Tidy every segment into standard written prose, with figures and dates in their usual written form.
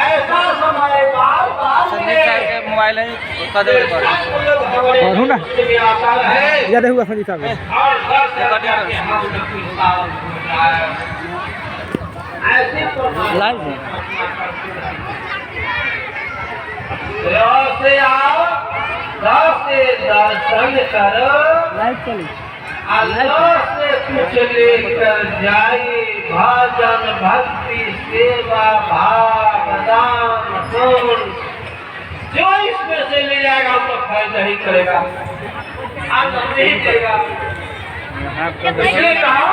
ऐसा समय संदीप साहब के मोबाइल है उसका दे पढ़ू ना या देखूंगा संदीप साहब लाइव है से आओ से दर्शन करो लाइव चली अल्लाह से कुछ लेकर जाए भजन भक्ति सेवा भाव दान पुण्य जो इसमें से ले जाएगा तो फायदा ही करेगा आनंद नहीं देगा। इसलिए कहा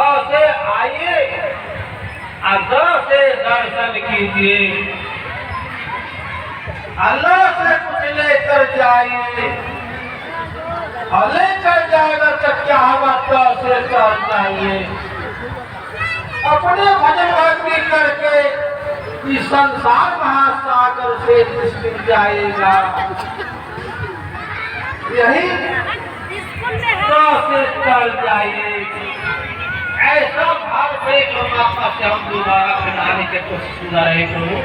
और से आइए अल्लाह से दर्शन कीजिए अल्लाह से कुछ लेकर जाइए और लेकर जाएगा तो क्या हम से कर चाहिए अपने भजन भक्ति करके इस संसार महासागर से निकल जाएगा। यही से कर जाइए ऐसा भाव से परमात्मा से हम दोबारा बनाने के कोशिश कर रहे हैं।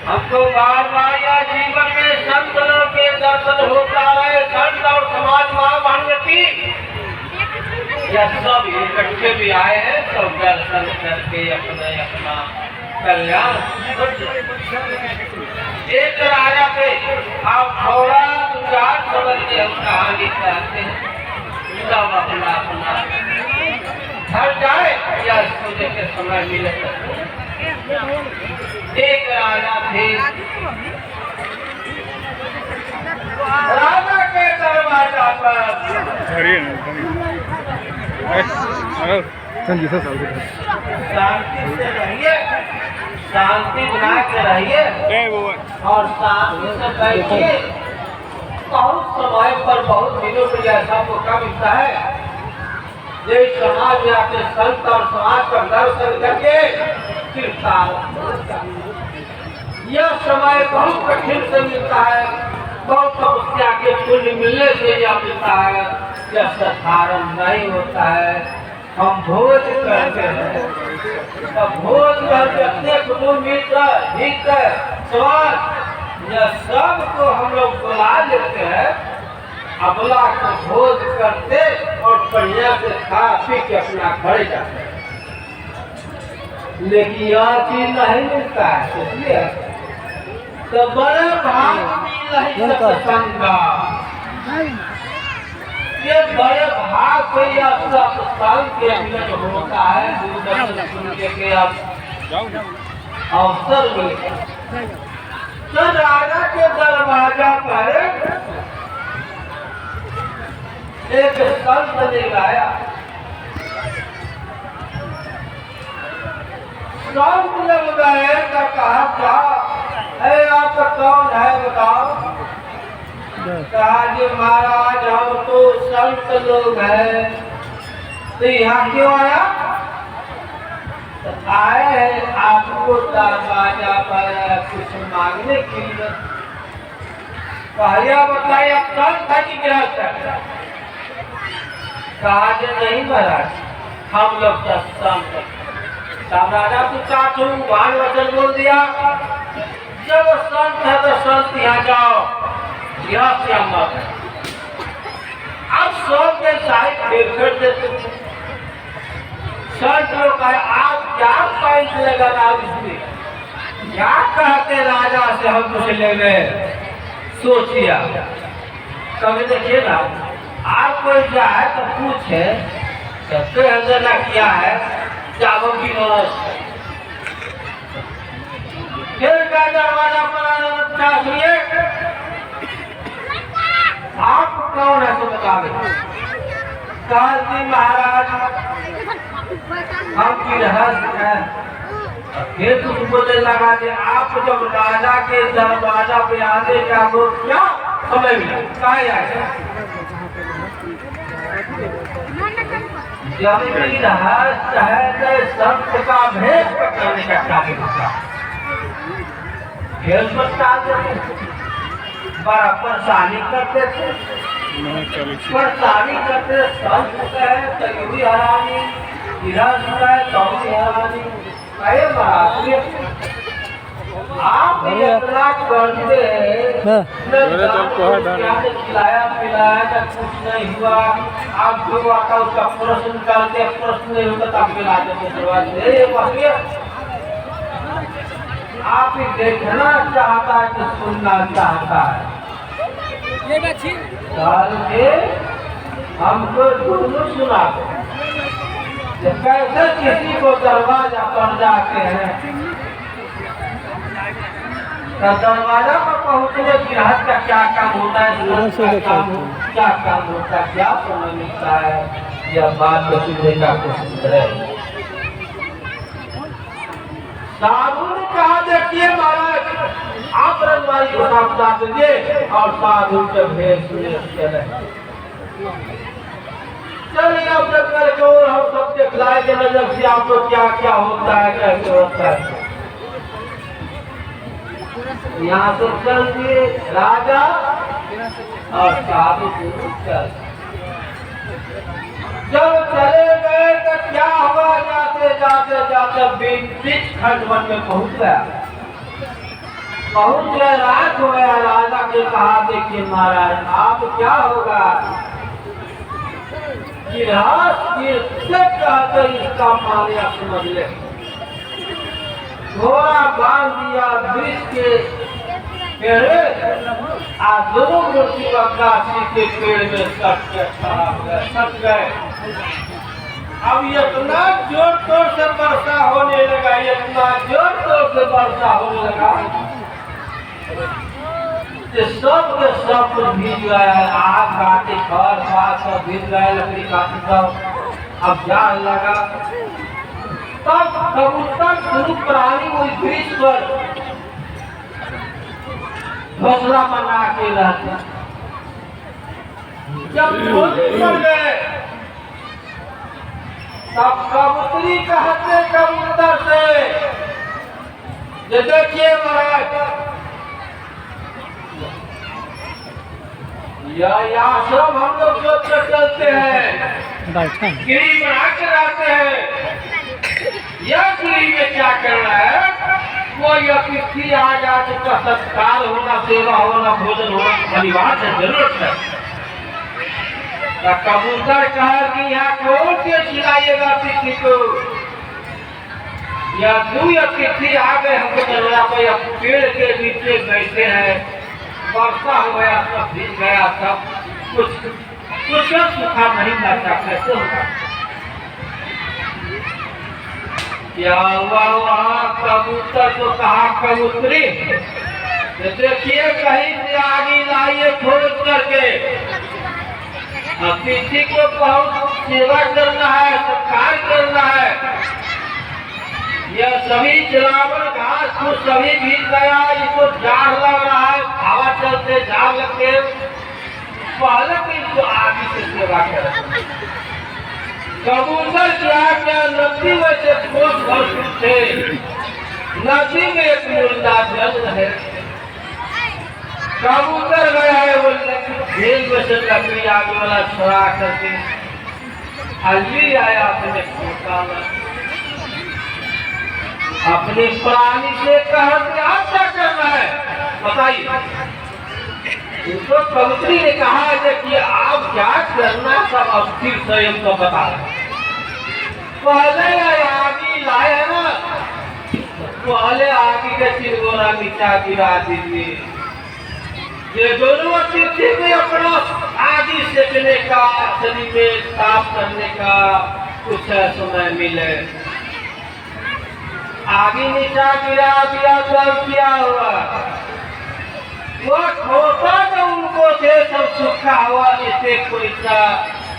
हमको बार बार या जीवन में संत लोग के दर्शन होता रहे संत और समाज महाभारती यह सब इकट्ठे भी आए हैं सब दर्शन करके अपने अपना कल्याण। एक राजा पे आप थोड़ा विचार समझ के हम कहानी कहते हैं सब अपना अपना घर जाए या सोचे के समय मिले। एक राजा थे राजा के दरवाजा पर संदीप साहब शांति से रहिए शांति बना के रहिए और शांति से बैठिए। बहुत समय पर बहुत दिनों पर ऐसा मौका मिलता है जो समाज में अपने संत और समाज का दर्शन करके यह समय बहुत कठिन से मिलता है बहुत तपस्या के पुण्य मिलने से यह मिलता है यह साधारण नहीं होता है। हम भोज करते हैं तो भोज करके अपने कुटुंब मित्र हित समाज यह सब को हम लोग बुला लेते हैं अबला को भोज करते और बढ़िया से खा पी के अपना घर जाते हैं। लेकिन यह चीज नहीं मिलता है इसलिए तो बड़े भाग नहीं सत्संगा ये बड़े भाग से यह सत्संग के मिलन होता है दूरदर्शन के अवसर मिलता है। तो राजा के दरवाजा पर एक संत ने गाया संत जब गए तो कहा क्या है आपका कौन है बताओ। कहा जी महाराज हम तो संत लोग हैं तो यहाँ क्यों आया तो आए हैं आपको दरवाजा पर कुछ मांगने के लिए। कहा बताइए आप संत है कि गृहस्थ है। कहा नहीं महाराज हम लोग तो संत राजा को चाटू वाण वचन बोल दिया जब संत है तो संत यहाँ जाओ यह क्या मत है। अब सब के साइड फेर देते संत लोग कहे आप क्या पॉइंट लगाना इसमें क्या कहते राजा से हम कुछ ले गए सोचिए कभी देखिए ना आप कोई जाए तो पूछे सबसे अंजना क्या है जाओ की नमस्ते फिर का दरवाजा पर चाहिए आप कौन है तो बतावे। कहती महाराज हम गृहस्थ हैं। फिर तुम बोलने लगा कि आप जब राजा के दरवाजा पे आने का वो क्या समय मिला कहा जाए जब गृहस्थ है तो संत का भेष पकड़ने का कार्य होता है। भेष बता बड़ा परेशानी करते थे परेशानी करते संत है तयूरी हरानी गृहस्थ है तो मेहरबानी अरे महाराज आप इतना करते हाँ। खिलाया पिलाया का कुछ नहीं हुआ। आप जो आता उसका प्रश्न करते प्रश्न नहीं होता तब मिला देते दरवाजे। आप ही देखना चाहता है कि सुनना चाहता है। हमको दोनों सुना दो कैसे किसी को दरवाजा पर जाते हैं तो दरवाजा पर पहुँचने गृहस्थ का क्या काम होता है, क्या काम होता है, क्या समय मिलता है, यह बात को सुनने का कोशिश करें। साधु ने कहा देखिए महाराज आप रंगवारी को बता दीजिए और साधु के भेष में चले चलिए अब तक करके और हम सब दिखलाए के नजर से आपको क्या क्या होता है कैसे होता है। यहाँ से चल दिए राजा और साधु चल जब चले गए तो क्या हुआ जाते जाते जाते बीच खंडवन में पहुंच गए रात हो गया। राजा के कहा देखिए महाराज आप क्या होगा कहते इसका मानिया समझ ले। घोड़ा बांध दिया वृक्ष के पेड़ दोनों मूर्ति गाछी के पेड़ में सट गए। अब इतना जोर तोर से वर्षा होने लगा, इतना जोर तोर से वर्षा होने लगा कि सब के सब भीग गए। आग काटे घर बात सब भीग गए, लकड़ी काटे सब। अब जान लगा तब कबूतर शुरू प्राणी वही वृक्ष पर घोसला बना के रहते। जब पड़ गए तब कबूतरी कहते कबूतर से जे देखिए महाराज यह आश्रम हम लोग जो चलते हैं गिरी बना के रहते हैं। यह गिरी में क्या करना है कोई अतिथि आ जाए तो सत्कार होना सेवा होना भोजन होना अनिवार्य जरूरत है। कबूतर कहा कि यहाँ कौन से खिलाइएगा अतिथि को, या दो अतिथि आ गए हमको जरूरत पे पेड़ के नीचे बैठे हैं, वर्षा हो गया सब भीग गया सब कुछ सूखा नहीं लगता कैसे होगा। क्या हुआ वहाँ कबूतर को कहा कबूतरी देखिए कहीं से आगे लाइए खोज करके अतिथि को बहुत सेवा करना है सत्कार करना है। यह सभी जलावन घास को सभी भीग गया, इसको जाड़ लग रहा है, हवा चलते जाड़ लगते पहले तो इसको आगे से सेवा करें। कबूतर क्या नदी में से ठोस भर थे, नदी में एक मुर्दा जल है। कबूतर गया है वो झील में से लकड़ी आगे वाला छुड़ा करके हल्दी आया अपने अपने प्राणी से कहा कि आप क्या करना है बताइए। उसको कबूतरी ने कहा है कि आप क्या करना सब अस्थिर स्वयं को बता रहे। पहले आगे लाए है ना, पहले आगे के चिरगोरा नीचा गिरा दीजिए। ये दोनों अतिथि में अपना आगे सेकने का शरीर में साफ करने का कुछ समय मिले। आगे नीचा गिरा दिया सब क्या हुआ वह खोता जो उनको थे सब सूखा हुआ जैसे कोई सा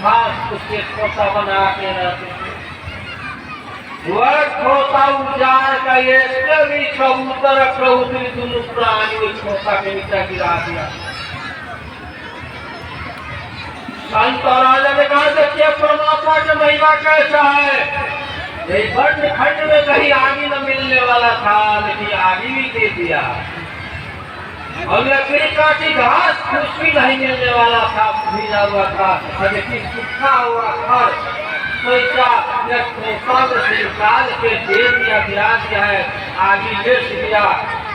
घास उसके खोता बना के रहते थे। वह खोता उजाड़ का ये सभी कबूतर कबूतरी दोनों प्राणी उस खोता के नीचे गिरा दिया। संत राजा ने कहा देखिए परमात्मा की महिमा कैसा है। ये बंद खंड में कहीं आगे न मिलने वाला था लेकिन आगे भी दे दिया, और लकड़ी काटी घास कुछ भी नहीं मिलने वाला था, भीगा हुआ था, लेकिन सूखा हुआ घर पैसा पद से निकाल के दे दिया, गिरा दिया है, आगे बेच दिया,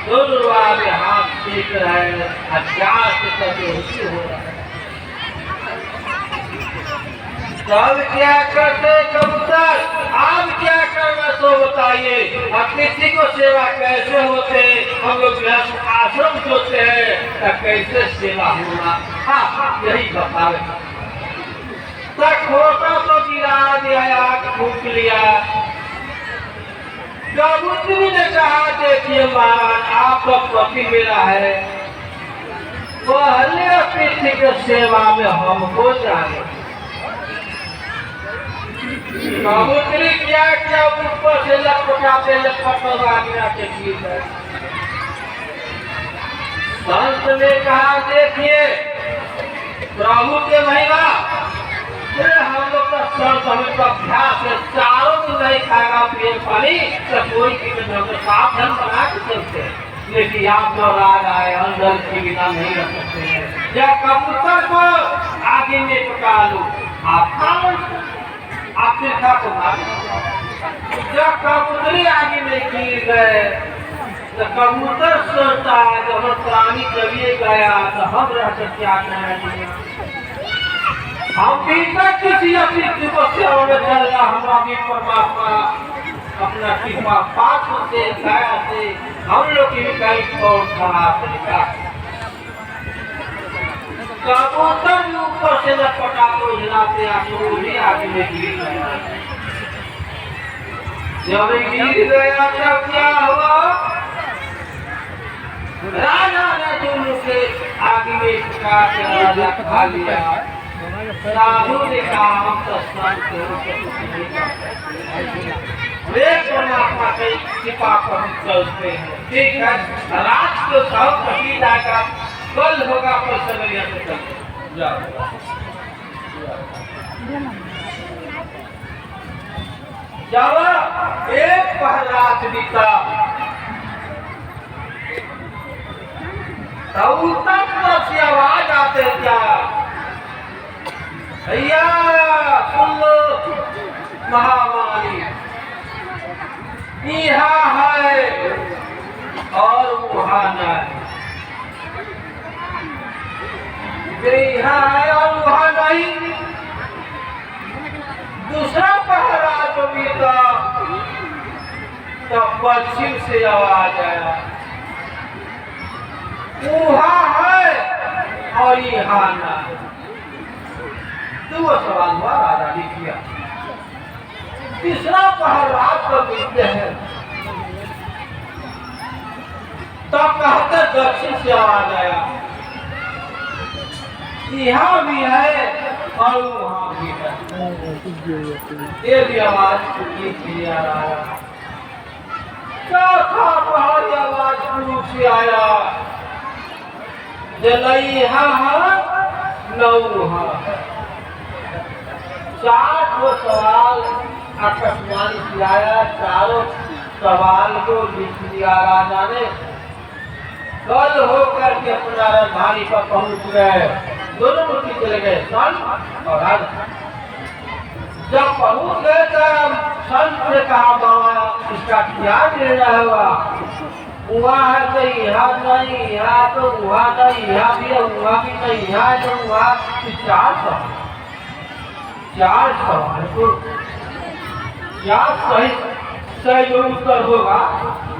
दोनों आगे हाथ सेक रहे हैं, हथियार से कभी हो रहा है। तब क्या करते कबूतर, आप क्या करना तो बताइए। अतिथि को सेवा कैसे होते, हम लोग गृहस्थ आश्रम सोचते हैं तो कैसे सेवा होना, हाँ यही बतावे। खोटा तो गिरा दिया, आग फूक लिया। कबूतरी ने कहा देखिए महाराज आपका पति मेरा है, पहले अतिथि के सेवा में हमको जाने। कबूतरी क्या क्या ऊपर से लटपटाते लटपटा के गीत है। संत ने कहा देखिए प्रभु के महिमा, हम लोग का संत हमें तो अभ्यास है, चारों दिन नहीं खाएगा पेट पानी तो कोई साफ धन बना के चलते हैं, लेकिन आप जो राज आए अंदर के बिना नहीं रख सकते हैं। या कबूतर को आगे में पका लो, आप खा आप देखा तो जब कबूतरी आगे में गिर गए तो कबूतर सोचता है जब हम प्राणी कभी गया तो हम रह कर क्या करेंगे। हम भी किसी अतिथि को सेवा में चल रहा, हमारा भी परमात्मा अपना कृपा पात्र से दया से हम लोग की कई कौन खराब तरीका। कबूतर भी ऊपर से लटपटा को हिलाते आपको भी आगे में गिर गया। जब गिर गया तब क्या हुआ, राजा ने दोनों के आगे में राजा खा लिया। साधु ने कहा हम तो संत वे परमात्मा के कृपा पर हम चलते हैं, ठीक है। रात को सब कहीं जाएगा, कल होगा पर सवेरे से चलते जाओ। जब एक पहरात बीता तब से आवाज आते क्या, भैया सुन लो महामारी यहाँ है और वहाँ न है, यहाँ है और वहाँ नहीं। दूसरा पहरा जो बीता तब पश्चिम से आवाज आया, वहाँ है और यहाँ न है। तो वो सवाल हुआ, राजा ने किया। तीसरा पहर रात को बीतते हैं तब कहते दक्षिण से आवाज आया, यहाँ भी है और वहाँ भी है। ये भी आवाज क्लियर आया। चौथा पहर आवाज पूर्व से आया, जलई यहाँ है न वहाँ है। 4 सवाल आकाशवाणी किया, चारों सवाल को लिख दिया राजा ने। कल होकर के अपना राजधानी पर पहुंच गए, दोनों मुक्ति चले गए, संत और राजा। जब पहुंच गए तब संत ने कहा बाबा इसका क्या निर्णय हुआ, वहाँ है तो यहाँ नहीं, यहाँ तो वहाँ नहीं, यहाँ भी है वहाँ भी नहीं, यहाँ तो वहाँ। 4 सवाल को क्या सही उत्तर होगा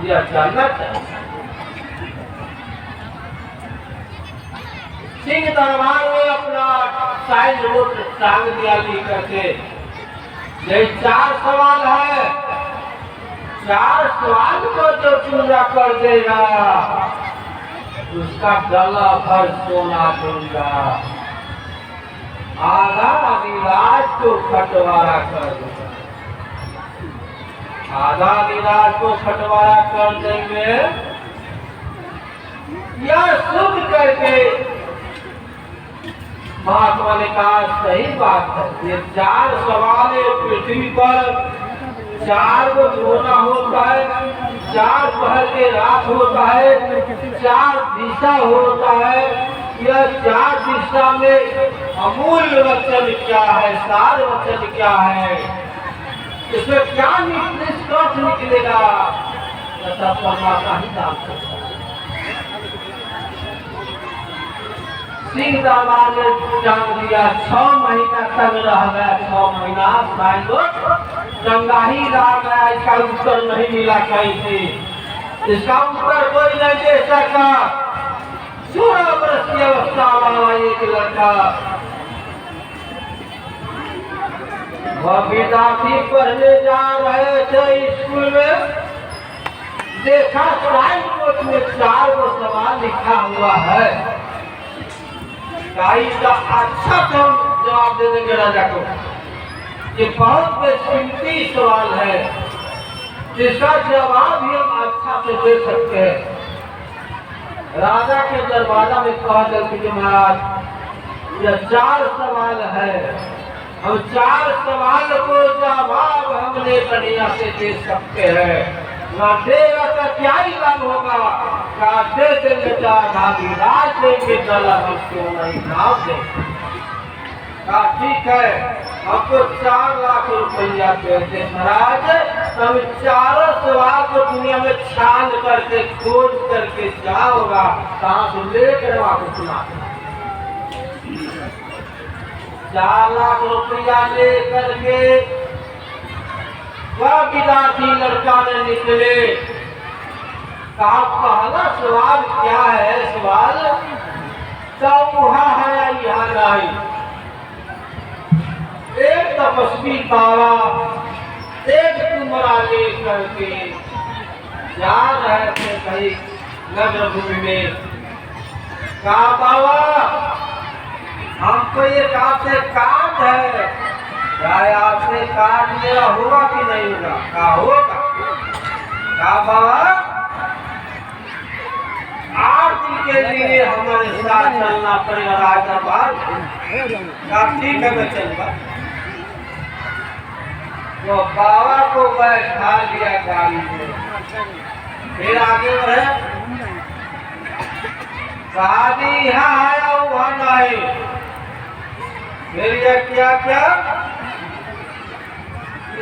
यह जानना चाहिए। सिंह दरबार में अपना साइड रोड टांग दिया लेकर के, ये 4 सवाल है, 4 सवाल को जो पूरा कर देगा उसका गला भर सोना दूंगा, आधा विराज को खटवारा कर देगा, आधा विराज को खटवारा कर देंगे। यह सुन करके महात्मा ने कहा सही बात है, ये 4 सवाल है। पृथ्वी पर 4 को सोना होता है, 4 पहर के रात होता है, 4 दिशा होता है, यह चार दिशा में अमूल्य वचन क्या है, सार वचन क्या है, इसमें क्या निष्कर्ष निकलेगा, ऐसा परमात्मा ही जान सकता है। सिंह दामा ने जान दिया, 6 महीना तक रह गया, 6 महीना गंगा ही रह गया, इसका उत्तर नहीं मिला कहीं से, इसका उत्तर कोई नहीं दे सका। 16 वर्ष की अवस्था वाला एक लड़का, वह विद्यार्थी पढ़ने जा रहे थे स्कूल में, देखा साइड बोर्ड में 4 गो सवाल लिखा हुआ है, का अच्छा से जवाब दे देंगे राजा को। ये बहुत बेशकीमती सवाल है, जिसका जवाब ही हम अच्छा से दे सकते हैं। राजा के दरवाजा में कह दिया कि महाराज यह 4 सवाल है, हम 4 सवाल को जवाब हमने बढ़िया से दे सकते हैं, ना देगा तो क्या ही लाभ होगा, क्या दे देंगे भाभी राज देंगे, चला हम क्यों नहीं नाम देंगे। कहा ठीक है, हमको 4 लाख रुपया दे दे महाराज, हम 4 सवाल को दुनिया में छान करके खोज करके जाओगा, कहाँ से लेकर आपको सुना 4 लाख रुपया ले करके वह विद्यार्थी लड़का ने निकले। कहा पहला सवाल क्या है, सवाल तो वहाँ है यहाँ नहीं। एक तपस्वी बाबा एक तुमरा लेकर के जा रहे थे कहीं नगर भूमि में। कहा बाबा हमको ये आपसे काट है, चाहे आपसे काट लिया होगा कि नहीं होगा, क्या होगा। कहा बाबा 8 दिन के लिए हमारे साथ चलना पड़ेगा राजदरबार। कहा ठीक है मैं चलूंगा। तो बाबा को बैठा लिया गाड़ी में, फिर आगे बढ़े। कहा यहाँ आया वहाँ नहीं, फिर ये क्या क्या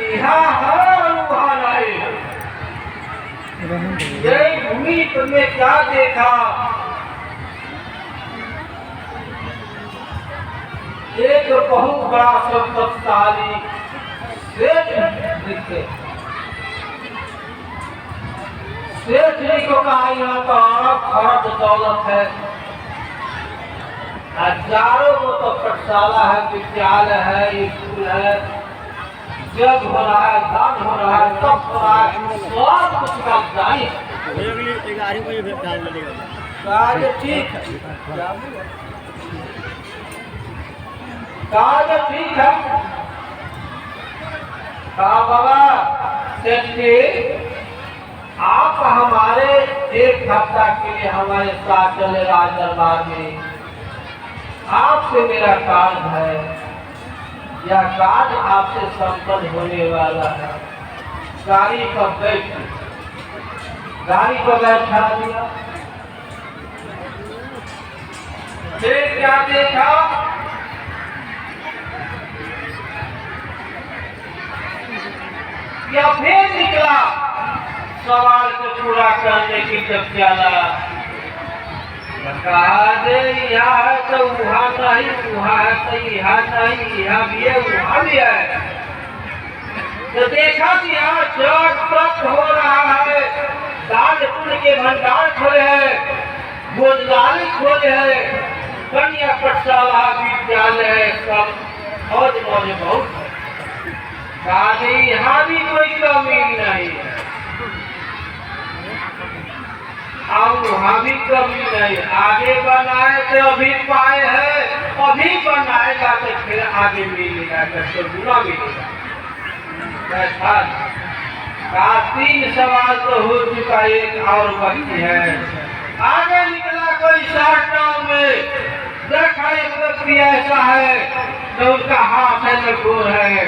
यहाँ वहाँ नहीं। यही भूमि तुमने क्या देखा, एक बहुत बड़ा संपत्तिशाली सेठ दिखे। सेठ जी को कहा यहाँ तो खर्च दौलत है, हजारों को तो पाठशाला है, विद्यालय है, स्कूल है, जग हो रहा है, दान हो रहा है, सब हो रहा है, सब कुछ का जानी ठीक है, ठीक है। कहा बाबा सेठ आप हमारे 1 हफ्ता के लिए हमारे साथ चले राज दरबार में, आपसे मेरा कार्य है, यह कार्य आपसे संपन्न होने वाला है। गाड़ी पर बैठा दिया। फिर क्या देखा, या फिर निकला सवाल को पूरा करने की चर्चा। कहा दे यहाँ है तो वहाँ नहीं, वहाँ है तो यहाँ नहीं, यहाँ भी है वहाँ भी है। तो देखा कि यहाँ जग तक हो रहा है, दान पुण्य के भंडार खोले हैं, भोजनालय खोले हैं, कन्या पाठशाला विद्यालय सब मौज मौज बहुत है। कहा यहाँ भी कोई कमी नहीं है, अब वहाँ भी कमी नहीं। आगे बनाए तो अभी पाए है, अभी बनाएगा तो फिर आगे मिलेगा, तो बुरा मिलेगा। का 3 सवाल तो हो चुका, एक और बाकी है। आगे निकला कोई शहर गाँव में, देखा एक व्यक्ति ऐसा है तो उसका हाथ है न गोर है,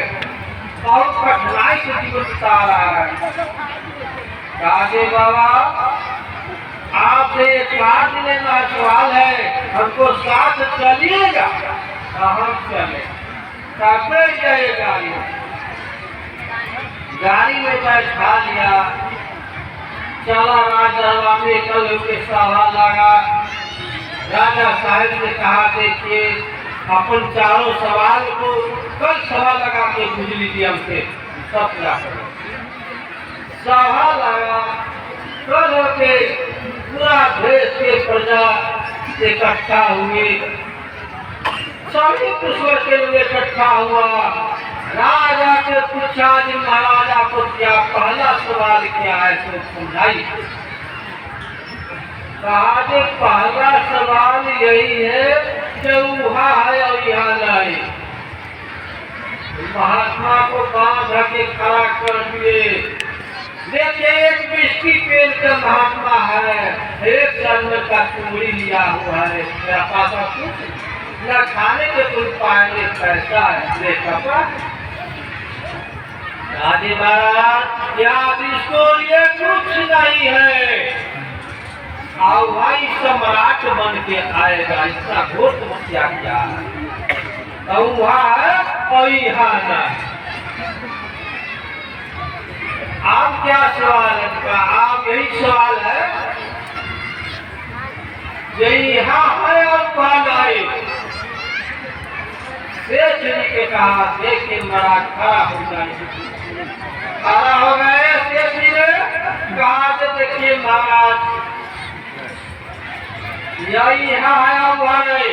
बहुत कठिनाई से जीवन बिता रहा है। कहा बाबा आप आपसे एक बात लेना सवाल है, हमको साथ चलिएगा? हम चले। कैसे जाए गाड़ी? गाड़ी में बैठा लिया, चला राजा में कल के सवाल लगा। राजा साहब ने कहा देखिए अपन चारों सवाल को कल सवाल लगा के बिजली दी हमसे सब पूरा करो। सवाल लगा कल के पूरा देश के प्रजा इकट्ठा हुए, सभी पुष्प के लिए इकट्ठा हुआ। राजा से पूछा जी महाराजा को क्या पहला सवाल क्या है तो समझाइए। कहा कि पहला सवाल यही है कि वहाँ है और यहाँ नहीं। महात्मा को बांध के खड़ा कर दिए। देखिए एक मिष्टी पेड़ का महात्मा है, एक जानवर का चूड़ी लिया हुआ है, मेरा पास कुछ न खाने के कुछ पाएंगे पैसा है, ले कपड़ा। राजे महाराज याद इसको ये कुछ नहीं है, आओ भाई सम्राट बन के आएगा, इसका घोट क्या किया तो वहाँ है और यहाँ नहीं। आप क्या सवाल है का? आप यही सवाल है ये यहाँ है और वहाँ नहीं। सेठ जी के कहा देखिए महाराज खड़ा हो जाए। खड़ा हो गए सेठ जी ने कहा देखिए महाराज यही यहाँ है और वहाँ नहीं।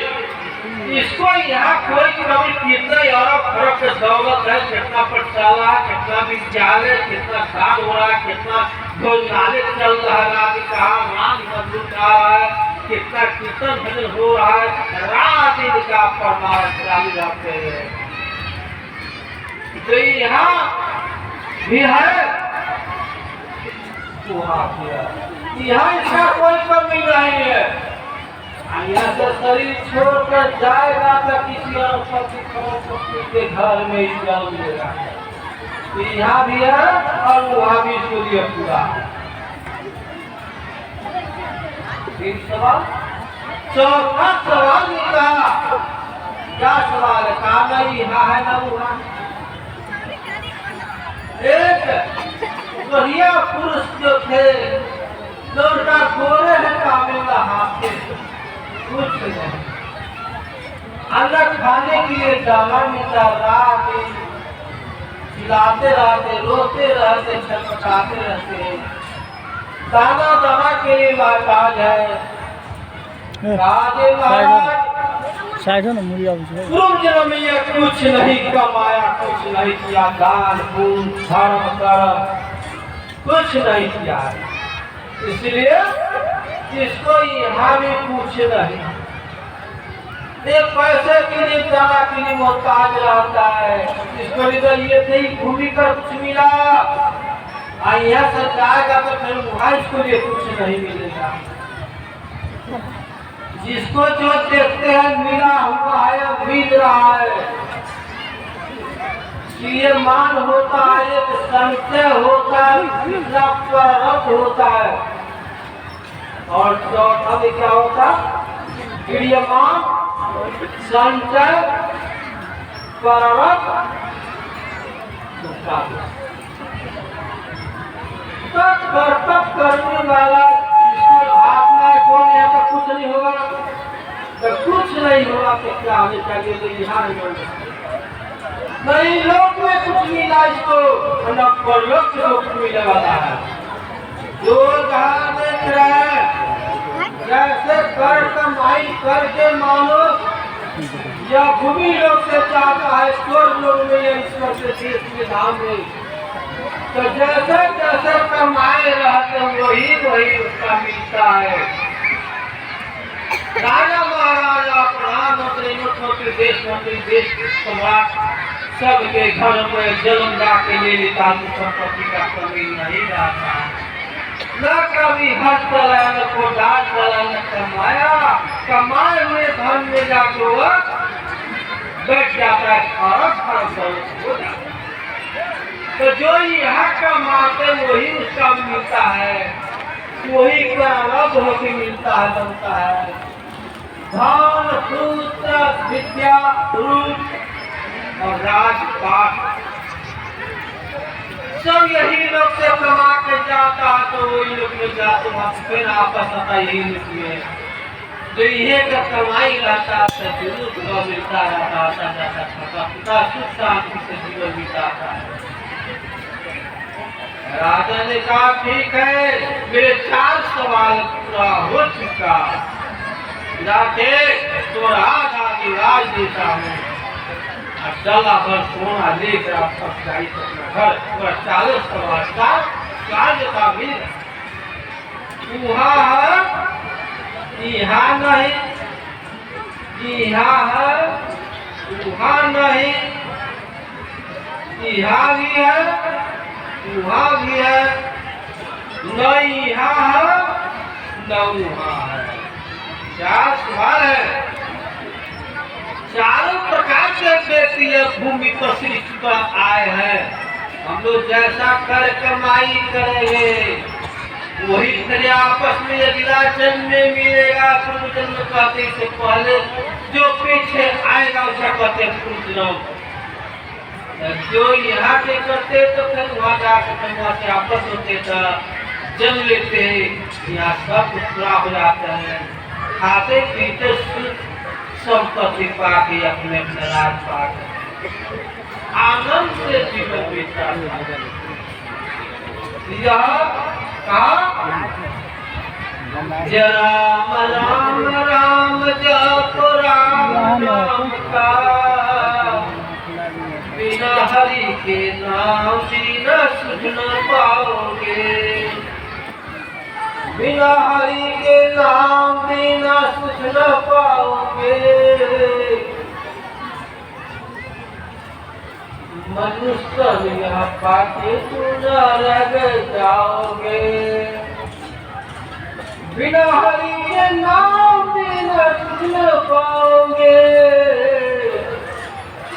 इसको यहाँ कोई कभी कितना अरब खरब से दौलत है, कितना पाठशाला, कितना विद्यालय, कितना काम हो रहा है, कितना भोजनालय चल रहा है, रात कहा मान मजदूर रहा है, कितना कीर्तन भजन हो रहा है, रात दिन का प्रमाण चालू रहते हैं। तो यहाँ भी है, वहाँ भी है, यहाँ इसका कोई कमी नहीं है। यहाँ से शरीर छोड़कर जाएगा तो किसी अरबपति के घर में ही जन्म लेगा। तो यहाँ भी है और वहाँ भी सूर्य पूरा है। तीन सवाल। चौथा सवाल निकला, क्या सवाल है? कहा नहीं यहाँ है ना वहाँ। एक बढ़िया पुरुष जो थे जो उनका गोरे है कामिला हाथ से कुछ नहीं, अंदर खाने के लिए दाना मिलता, रात चिल्लाते रहते, रोते रहते, छटपटाते रहते। दाना दवा के लिए लाचार है। राजे महाराज पूर्व जन्म में ये कुछ नहीं कमाया, कुछ नहीं किया, दान पुण्य धर्म कर्म कुछ नहीं किया, इसलिए इसको यहाँ भी कुछ नहीं। एक पैसे के लिए दाना के लिए मोहताज रहता है, इसको ये नहीं भूमि कर कुछ मिला, यहाँ से जाएगा तो फिर वहाँ इसको लिए कुछ नहीं मिलेगा। जिसको जो देखते हैं मिला हुआ है, मिल रहा है, ये मान होता है, एक संचय होता है, दूसरा प्रारब्ध होता है, और चौथा में क्या होता? क्रियमान, संचय, प्रारब्ध, कर्तव्य करने वाला इसको भावना कौन है तो कुछ नहीं होगा, तो कुछ नहीं होगा तो क्या हमें चाहिए? तो यहाँ नहीं लोक में कुछ मिला इसको, न परलोक में कुछ मिलने वाला है। जो कहा देख रहे हैं जैसे कर कमाई करके मानो या भूमि लोग से चाहता है स्वर्ग लोग में या ईश्वर के देश में धाम में, तो जैसे जैसे कमाए रहते वही वही उसका मिलता है। राजा महाराजा, प्रधानमंत्री, मुख्यमंत्री, देश मंत्री, देश सम्राट सबके घर में जन्म जाके ले लेता, संपत्ति का कमी नहीं रहता, न कभी हज चला, न कोडार चला, न कमाया। कमाए हुए धन में जाके वो बैठ जाता है, खरब हो जाता है। तो जो यहाँ कमाते वही उसका मिलता है। वही का लाभ भी मिलता है, बनता है। धन पुत्र विद्या रूप और राजपाट सब यही लोग से कमा के जाता है, तो वही लोग में जाते वहां फिर आपस आता यही लोग में जो ये का कमाई रहता है, जरूर मिलता रहता, आता जाता था, पिता सुख शांति से जीवन बिताता है। राजा ने कहा ठीक है, मेरे 4 सवाल पूरा हो चुका, जाके तो राज देता हूँ, डला भर सोना लेकर आप सब जाइए अपना घर, पूरा 40 सवाल का कार्य का भी यहाँ नहीं, यहाँ है, वहाँ नहीं, यहाँ भी है, वहाँ भी है, न यहाँ है न वहाँ है। 4 सवाल है। चारों प्रकार के व्यक्ति भूमि पर सृष्टि पर आए हैं। हम लोग जैसा कर कमाई करेंगे वही तरह आपस में अगला जन्म में मिलेगा। पूर्व जन्म कहते से पहले जो पीछे आएगा उसका कहते पूर्व जन्म। जो यहाँ के करते तो फिर वहाँ जाकर वहाँ से आपस होते तो जन्म लेते, यहाँ सब पूरा हो जाता है, खाते पीते संपत्ति पाके अपने राज पाके आनंद से जीवन बीता। राम राम राम जप राम नाम का, बिना हरि के नाम बिना सुख न पाओगे, बिना हरि के नाम बिना सुख न पाओगे। मनुष्य यहाँ पाके रह जाओगे, बिना हरि के नाम बिना सुख न पाओगे।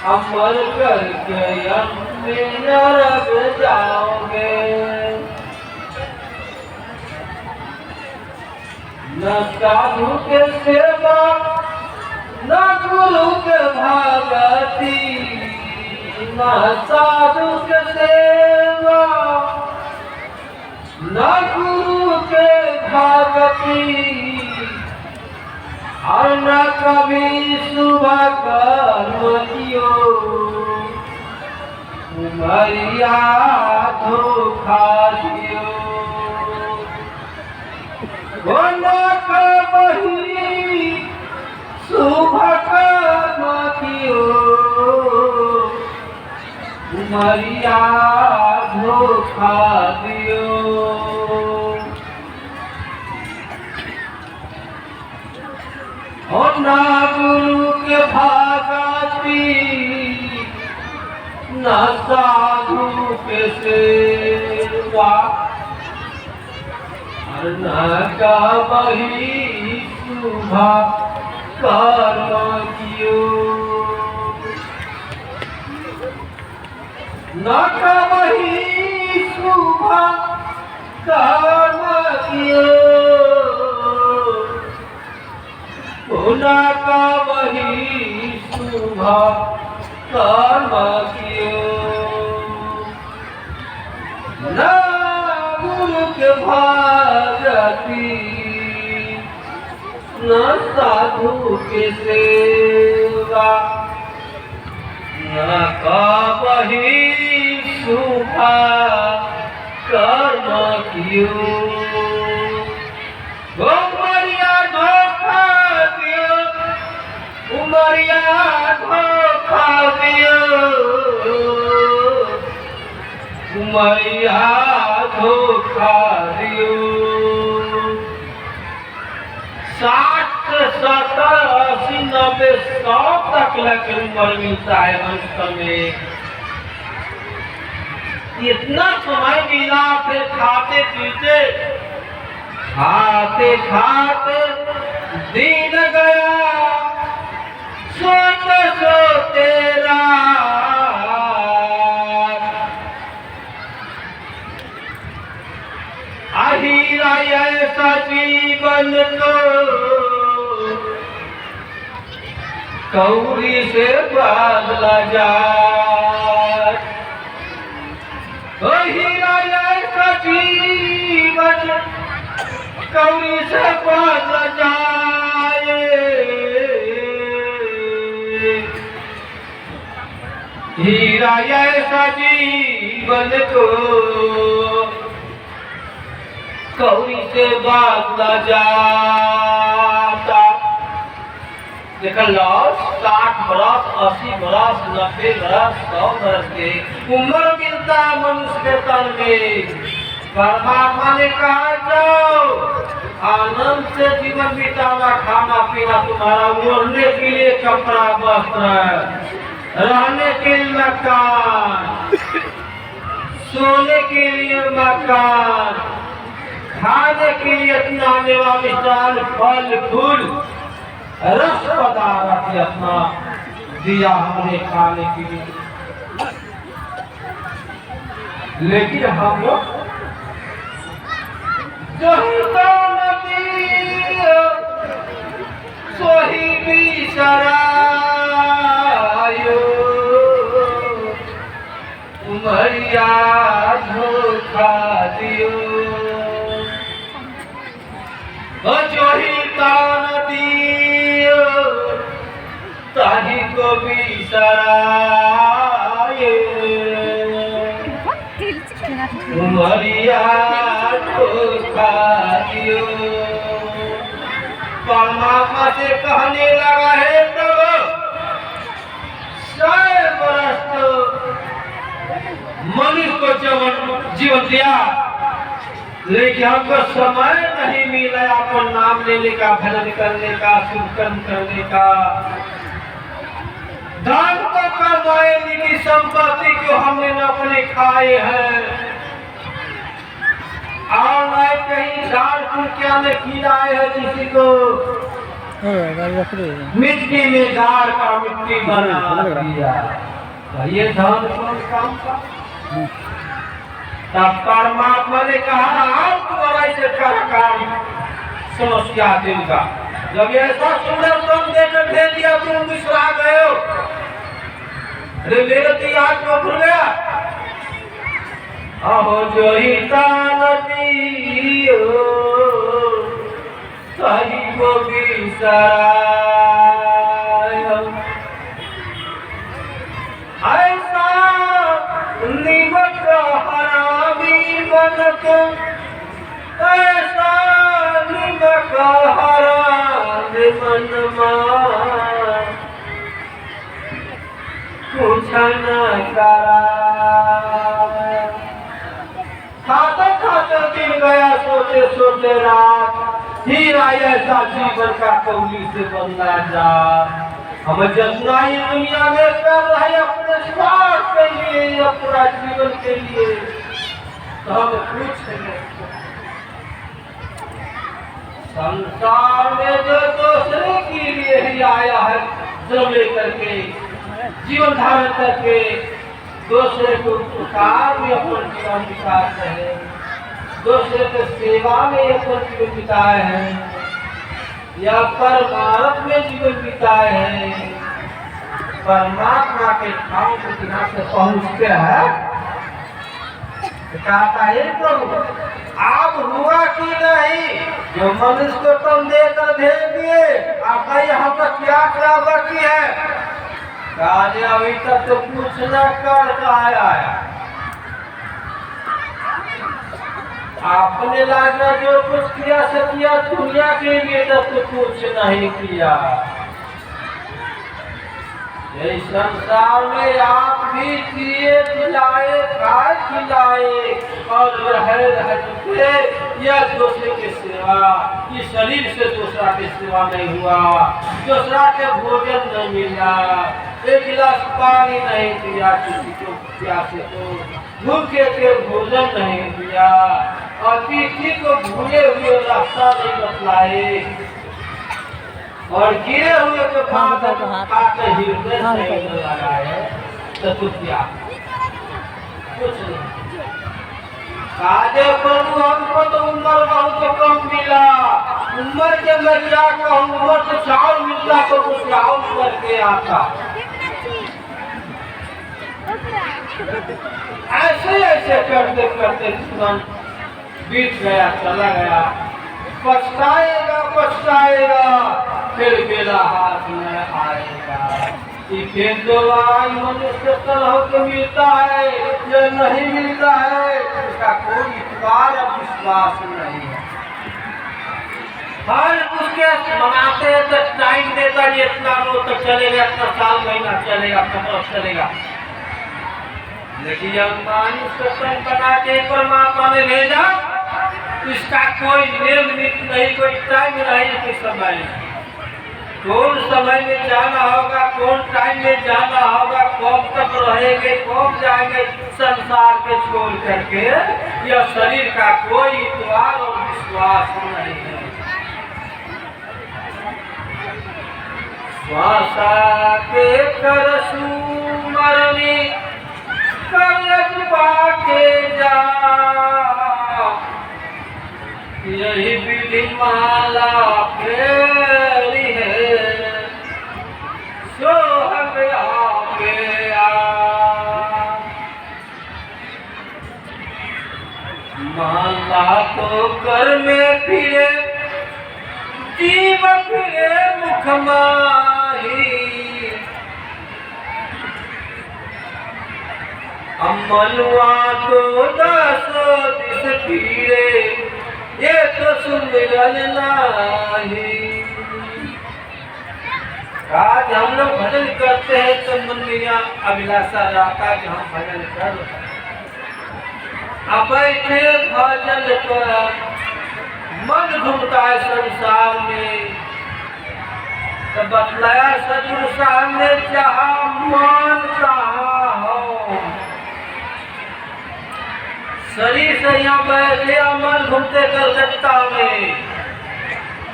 अमर करके में नरक जाओगे, न साधु के सेवा न गुरु के भगति, न साधु के सेवा न गुरु के भगति, और न कभी सुबह कर्म कियो, उमरिया धोखा दियो। न कभी सुबह कर्म कियो, उमरिया धोखा दियो। और ना गुरु के भगति न साधु के सेवा, और न कभी शुभ कर्म कियो, न कभी शुभ कर्म कियो, न कभी शुभ कर्म कियो। न गुरु के भगति न साधु के सेवा, न कभी शुभ कर्म कियो। उमरिया धोखा दियो, उमरिया धोखा दियो, उमरिया धोखा दियो। 60, 70, 80, 90, 100 तक लग उम्र मिलता है मनुष्य में। इतना समय मिला, फिर खाते पीते खाते खाते दिन गया, सोते सोते रात। हीरा ऐसा जीवन को कौड़ी से बदला जाए। हीरा ऐसा जीवन कौड़ी से बदला जाए। हीरा ऐसा जीवन को कौड़ी से बदला जाता। देखल 60 बरस 80 बरस 90 बरस 100 बरस के उम्र मिलता है मनुष्य के तन में। परमात्मा ने कहा जाओ आनंद से जीवन बिताना, खाना पीना तुम्हारा, ओढ़ने के लिए कपड़ा वस्त्र, रहने के लिए मकान, सोने के लिए मकान, खाने के लिए अपना मेवा मिष्टान फल फूल रस पदार्थ अपना दिया हमने खाने के लिए। लेकिन हम लोग जो सोही बिसरायो उमरिया धोखा दियो। जो ही तान दियो ताही को बिसराए उमरिया धोखा दियो। परमात्मा से कहने लगा है प्रभु 100 बरस तो मनुष्य को जीवन दिया, लेकिन हमको समय नहीं मिला अपन नाम लेने का, भजन करने का, शुभ कर्म करने का। धन को कमाए की संपत्ति को हमने न अपने खाए हैं और न कहीं झाड़ फूकिया में खिलाए हैं किसी को। मिट्टी में गाड़ का मिट्टी बना दिया। ये धन कौन काम का? तब परमात्मा ने कहा आप तुम्हारा इसे काम समस्या दिन का। जब ऐसा सुंदर तुम देकर भेज दिया तुम बिसरा गए हो। अरे मेरे तो याद को भूल गया। अहो जो ही तान दियो सही को बिसरायो। ऐसा निमक हरामी बनत, ऐसा निमक हराम मनमा कुछ न करा। खाते खाते दिन गया, सोते सोते रात, हीरा ऐसा जीवन का कौड़ी से बनना जा। हम जितना ही दुनिया में कर रहे अपने स्वार्थ के लिए, अपना जीवन के लिए, तो हम कुछ नहीं। संसार में जो दूसरे के लिए ही आया है, जन्म लेकर के जीवन धारण करके दूसरे को उपकार में अपन जीवन बिताते हैं, दूसरे के सेवा में अपन जीवन बिताए हैं या परमार्थ में जीवन बिताए हैं। परमात्मा के ठाव को जहाँ से पहुँचते हैं कहता है प्रभु आप हुआ कि नहीं, जो मनुष्य को तुम देकर भेज दिए आपका यहाँ पर क्या क्या बाकी है? काजे अभी तक तो कुछ न कर आया। आपने लाजा जो कुछ किया से किया, दुनिया के लिए तब तो कुछ नहीं किया। इस संसार में आप भी किए खिलाए, खाए खिलाए और रह चुके। यह दूसरे की सेवा, इस शरीर से दूसरा की सेवा नहीं हुआ, दूसरा के भोजन नहीं मिला, एक गिलास पानी नहीं दिया किसी को प्यासे को, भूखे के भोजन नहीं दिया और किसी को भूले हुए रास्ता नहीं बतलाए और गिरे हुए के बाद आके हृदय नहीं लगाए तो कुछ क्या कुछ नहीं। काजे प्रभु हमको तो उम्र बहुत कम मिला, उम्र के मैं क्या कहूँ, उम्र से चावल मिलता तो कुछ चावल करके आता। ऐसे ऐसे करते करते जीवन बीत गया, चला गया। पछताएगा पछताएगा, फिर बेला हाथ में आएगा। फिर दोबारा मनुष्य तरह के मिलता है या नहीं मिलता है, इसका कोई इतबार और विश्वास नहीं है। हर उसके मनाते हैं तो टाइम देता है, इतना रो तो चलेगा, इतना साल महीना चलेगा, 15 चलेगा। लेकिन जब मानुष्य तन बना के परमात्मा ने भेजा, इसका कोई नियम नीति नहीं, कोई टाइम नहीं, कोई समय नहीं। कौन समय में जाना होगा, कौन टाइम में जाना होगा, कब तक रहेंगे, कब जाएंगे संसार के छोड़ करके, यह शरीर का कोई इतबार और विश्वास नहीं है। श्वासा के करसू मरनी करज पाके जा, यही विधि माला फेरी है, सो हमें आगे आ। माला तो कर में फिरे, जीव फिरे मुख माही, अमलुआ तो 10 दिस फिरे, ये तो सुमिरन नहीं। आज हम लोग भजन करते हैं तो मन में यहाँ अभिलाषा रहता है कि हम भजन कर, अब बैठे भजन पर मन घूमता है संसार में। तो बतलाया सदगुरु साहब ने, जहाँ मन तहाँ हो, शरीर से यहाँ बैठे मन घूमते कलकत्ता में,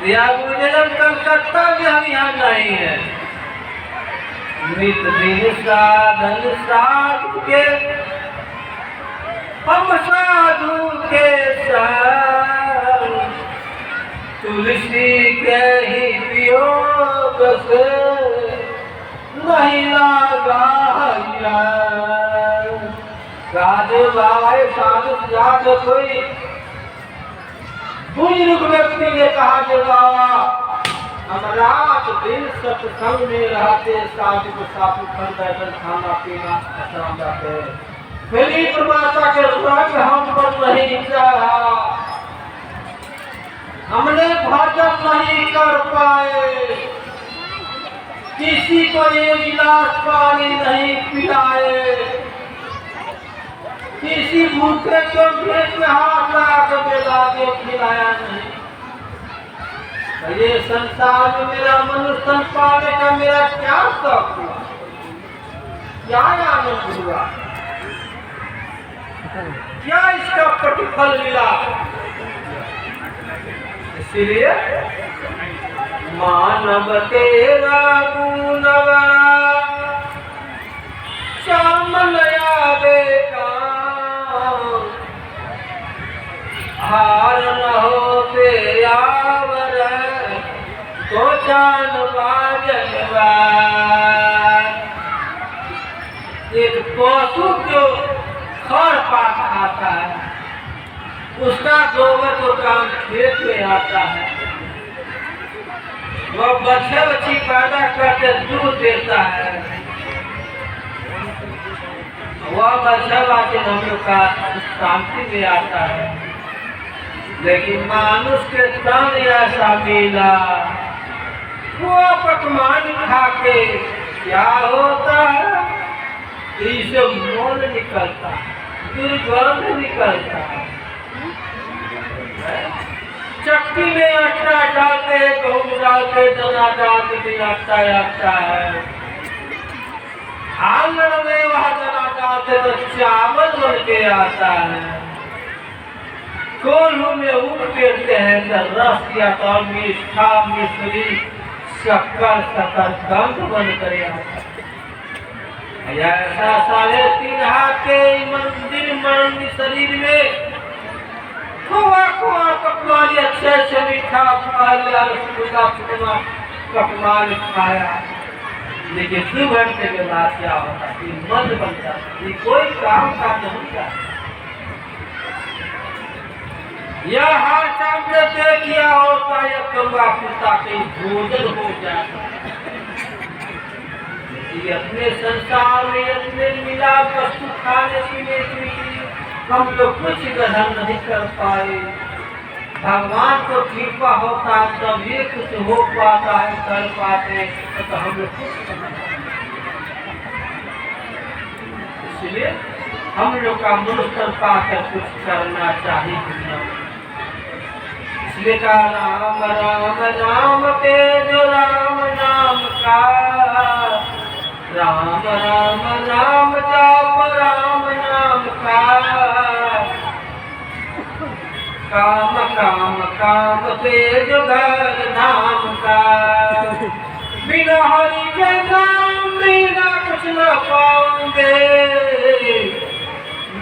या गुजरन कलकत्ता में, हम यहाँ नहीं है। नित दिन साधन साधु के, हम साधु के संग, तुलसी के ही वियोग से नहीं लागा साधु बाबा। साधु जाके कोई बुजुर्ग व्यक्ति ने कहा कि बाबा, हम रात दिन सत्संग में रहते, साधु को साधु खन बैठन खाना पीना आश्रम जाते, फिर माता के रंग हम पर नहीं चढ़ा, हमने भजन नहीं कर पाए, किसी को ये गिलास पानी नहीं पिलाए, किसी भूखे को पेट में हाथ लगा के बेला के खिलाया नहीं। तो ये संसार में मेरा मनुष्य पाने का मेरा क्या शौक हुआ, क्या आनंद हुआ, क्या इसका प्रतिफल मिला? इसलिए मानव तेरा गुणवरा श्यामलया बेका, हार न हो पे आवर तो जान बाजनवा। एक पशु जो खर पात खाता है, उसका गोबर तो काम खेत में आता है, वह बच्चे बच्ची पैदा करके दूध देता है, वह बच्चा बातें हम लोग का शांति में आता है। लेकिन मानुष के तन ऐसा मिला, वो पकवान खा के क्या होता है, इसे मोल निकलता है, दुर्गंध निकलता है। चक्की में आटा डालते, गेहूं डालते, दाना डालते, दिन आता है, आंगन में वह दाना डालते तो चावल बन के आता है, कोल्हू में ऊप पेरते हैं तो रस या तो मीठा मिश्री शक्कर शकरकंद बन कर आता है। ऐसा 3.5 हाथ के मंदिर मरण शरीर में मीठा फल रसगुल्ला फुकना पकवान खाया, लेकिन 2 घंटे के बाद क्या होता है? मन बनता है, कोई काम का नहीं था। यह हर शब्द से किया होता है, कौआ कुत्ता के भोजन हो जाता है। ये अपने संसार में अपने मिला वस्तु खाने पीने के लिए हम लोग कुछ ग्रहण नहीं कर पाए। भगवान को कृपा होता है तब ये कुछ हो पाता है, कर पाते, तो हम लोग इसलिए हम लोग का मनुष्य पाकर कुछ करना चाहिए। इसलिए कहा राम राम नाम के जो राम नाम का, राम राम नाम जाप राम नाम का, काम काम काम पे जो घर नाम का, बिना हरि के नाम बिना कुछ न पाओगे,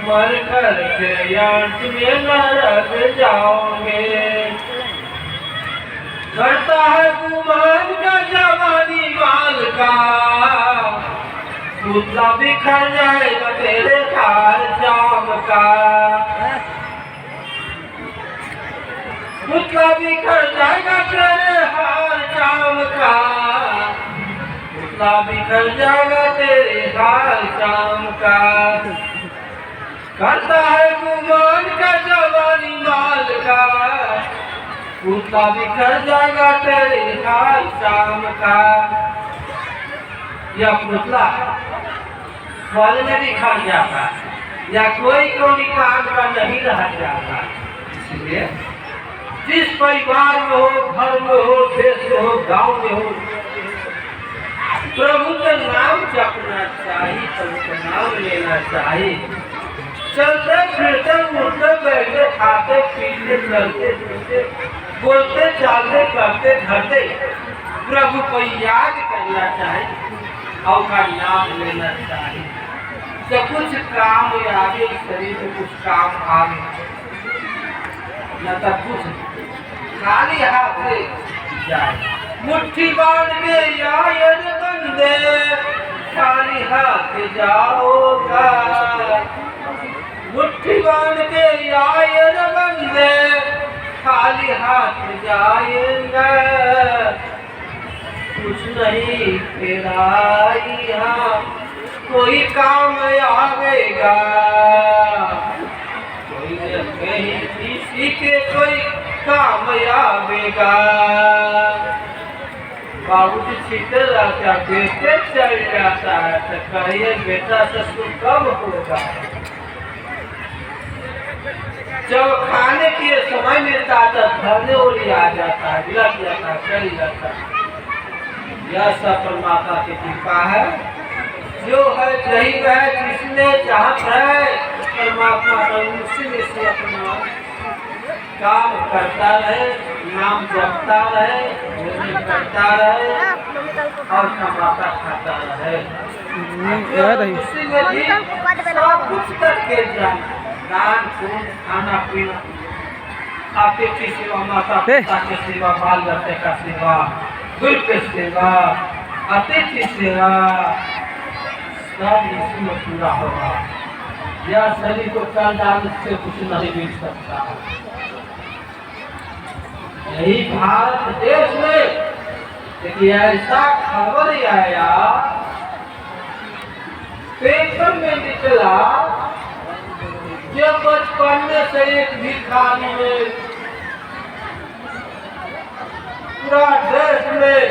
मर कर के अंत में नरक जाओगे। करता है गुमान का जवानी माल का, पुतला बिखर जाएगा तेरे हार जाम का, पुतला बिखर जाएगा तेरे हार जाम का, पुतला बिखर जाएगा तेरे हार जाम का। करता है गुमान का जवानी माल का, पुतला बिखर जाएगा तेरे हाल शाम का। यह पुतला फल में बिखर जाता या कोई काम का नहीं रह जाता। इसलिए जिस परिवार में हो, घर में हो, देश में हो, गांव में हो, प्रभु का नाम जपना चाहिए, प्रभु का नाम लेना चाहिए। चलते फिरते उठते बैठते खाते पीते चलते फिरते बोलते चालते करते धरते प्रभु को याद करना चाहिए और का नाम लेना चाहिए। तो कुछ काम आगे शरीर में कुछ काम आगे, न तो कुछ खाली हाथ से जाए। मुट्ठी बांध के आए बंदे, खाली हाथ जाओगा। मुट्ठी बांध के आए बंदे, खाली हाथ जाएगा। कुछ नहीं तेरा यहाँ कोई काम आवेगा, कोई नहीं किसी के कोई काम आवेगा। बाबूजी छीटे रहता, बेटे चल जाता है तो कहिए बेटा ससुर कब होगा। जब खाने के समय मिलता है धरने ओली आ जाता है, लग जाता है, चल जाता है। यह सब परमात्मा की कृपा है। जो है सही है, जिसने चाहत है परमात्मा का उसी में से अपना काम करता रहे, नाम जपता रहे, भोजन करता रहे और कमाता खाता रहे। उसी में भी सब कुछ करके जाए। दान पुण्य, खाना पीना, आपके की सेवा, माता पिता की सेवा, बाल बच्चे का सेवा, गुरु की सेवा, अतिथि सेवा, सब इसमें पूरा होगा। यह शरीर को कल्याण से कुछ नहीं मिल सकता। यही भारत देश में एक ऐसा खबर आया, पेपर में निकला, जब बचपन में से एक भिखारी में पूरा देश में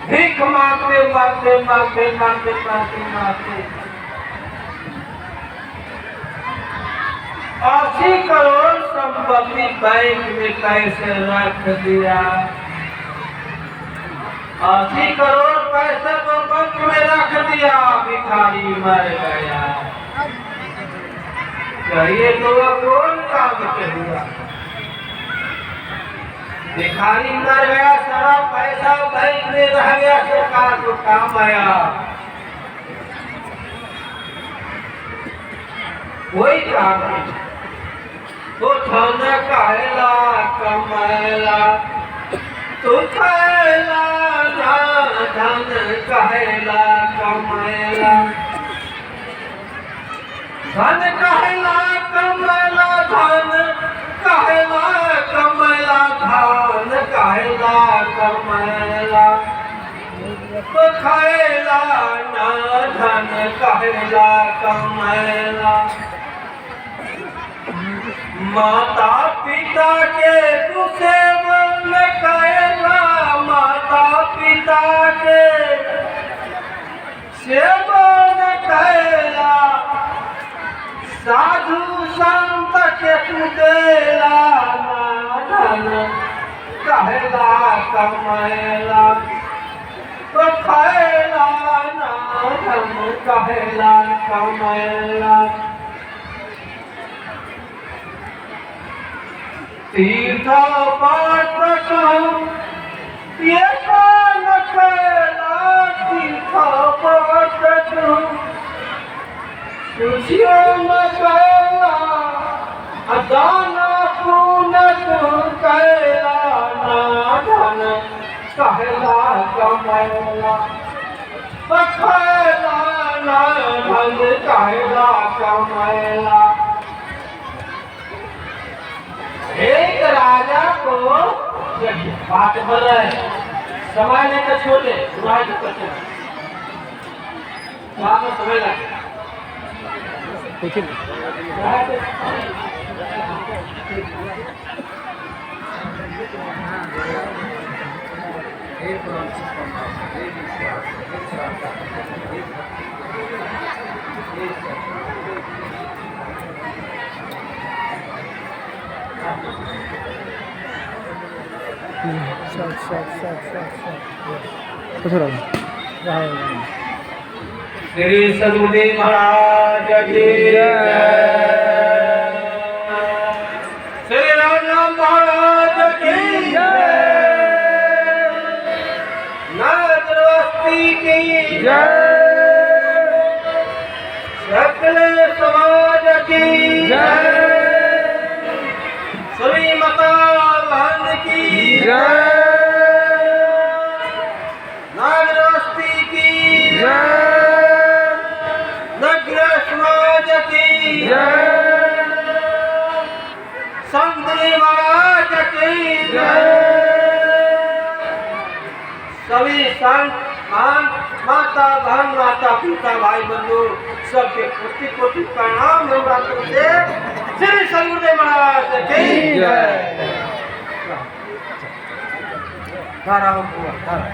भीख मांगते मांगते मांगते मांगते मांगते मांगते 80 करोड़ संपत्ति बैंक में कैसे रख दिया। 80 करोड़ पैसे को बैंक में रख दिया, भिखारी मर गया। कहिए तो कौन काम हुआ? भिखारी मर गया, सारा पैसा बैंक में रह गया, सरकार को काम आया। कोई काम नहीं। तो थाना कहला कमैला तू खैला ना धन कहला कमैला धन कहला कमैला धन कहला कमैला धन कहला कमैला तो खैला ना धन कहला कमैला माता पिता के तू सेवन कहला माता पिता के सेवन कहला साधु संत के तू देला ना धन कहला कमैला तो खैला ना धन कहला कमैला तीर्थ पाठ ये कान कहला तीर्थ पाठ खुशियों में कहला दाना पुण्य कहला ना धन कहला कमैला खैला ना धन कहला कमैला एक राजा को बात बोल रहे समय नहीं तो छोटे तुम्हारे तो करते वहां पर समय लगे श्री सद्गुरुदेव महाराज की जय। श्री राम महाराज की जय। नागरवस्ती की जय। सकल समाज की जय। सभी माता बहन की जय। नागरवस्ती की जय। नग्न समाज की जय। संतरी महाराज की जय। सभी संत माता बहन माता पिता भाई बंधु सबके कोटि कोटि प्रणाम नवरात्र से श्री सद्गुरुदेव महाराज की जय। धारा हुआ धारा